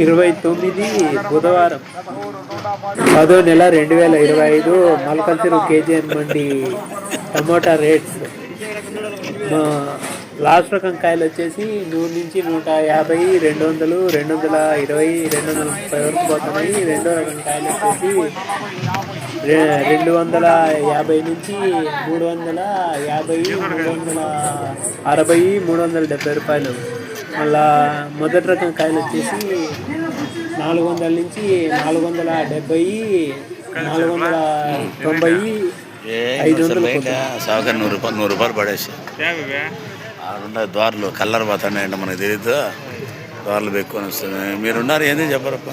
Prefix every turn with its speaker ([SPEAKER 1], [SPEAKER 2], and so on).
[SPEAKER 1] 29 బుధవారం 10వ నెల 2025 మల్కల్సిరు కేజీఎన్ మండి టమోటా రేట్స్. లాస్ట్ రకం కాయలు వచ్చేసి 100 నుంచి 150, 200, 220, 230 వరకు పోతున్నాయి. రెండో రకం కాయలు వచ్చేసి 250 నుంచి 350, 360, 370 రూపాయలు. మళ్ళా మొదటి రకం కాయలు వచ్చేసి 400 నుంచి 470, 490, 500.
[SPEAKER 2] సాగర్ 100 రూపాయలు పడేసి ద్వారాలు కల్లర్ పోతాయండి, మనకు తెలియదు. ద్వారాలు పెట్టుకొని వస్తుంది. మీరున్నారు ఏంది చెప్పరప్ప.